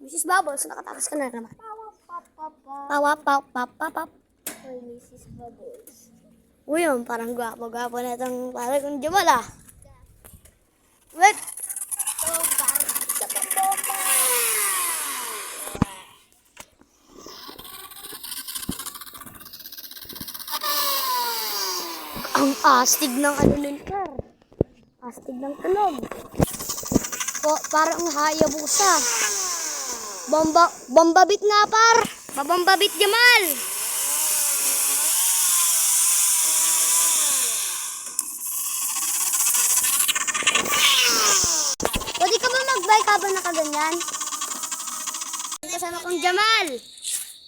Mrs. Bubbles, nakatakas ka na naman. Pawap. Hoy, Mrs. Bubbles. Uy, yun, parang gwapo na itong pare kong Jamal ah. Wait! Oh, parang sa pambomba. Ang astig ng ano nun, Par. Astig ng tunog. Parang hayabusa. Bombabit nga, Par. Babombabit, Jamal. Pwede ka ba mag-bike habang nakaganyan? Kasama kong Jamal.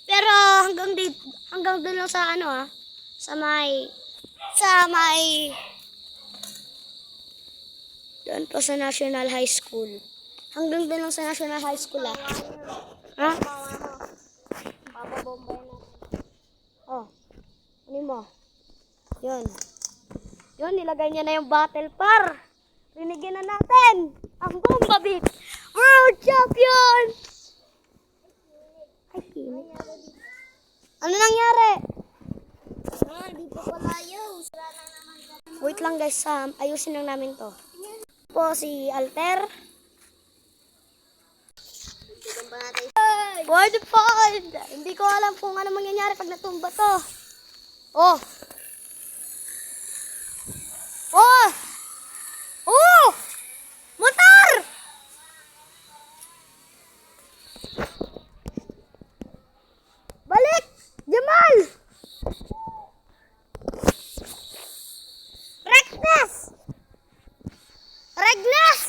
Pero hanggang doon lang sa ano ah. Sa may doon po sa National High School. Hanggang doon lang sa National High School ah. Ha? Papabombay na. Oh. Ano mo? Yun. Yun, nilagay niya na yung battle par. Rinigyan na natin ang Bombabit World Champion! Ay, kinig. Ano nangyari? Di pa pala yun. Wala na naman ka. Wait lang guys, ayusin lang namin to. Po si Alter. Bigyan pa natin. Pod! Hindi ko alam kung ano mangyayari pag natumba to. Oh! Oh! Oh! Motor! Balik! Jamal! Regnes! Regnes!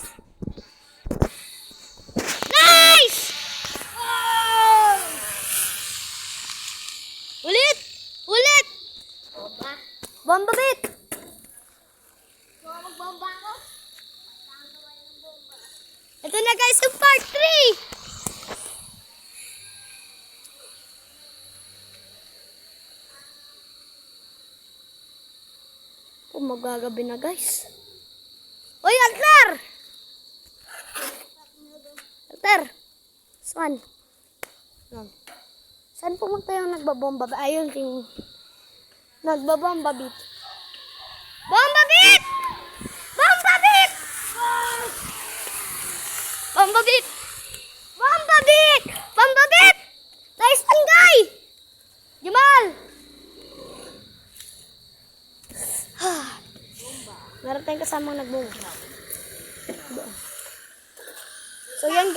Nice! Oh! Ulit! Ulit! Bomba. Bombabit! So, magbomba ako? Ito na guys, yung part 3! Oh, magagabi na guys. Uy, Alter! Alter! Saan? Saan pumunta yung nagbabomba? Ayun, yung nagbabomba-bit. Bombabit! Bombabit! Bombabit! Bombabit! Bombabit! Nice one, guy! Jamal! Meron tayong kasamang nagbomba. So yan,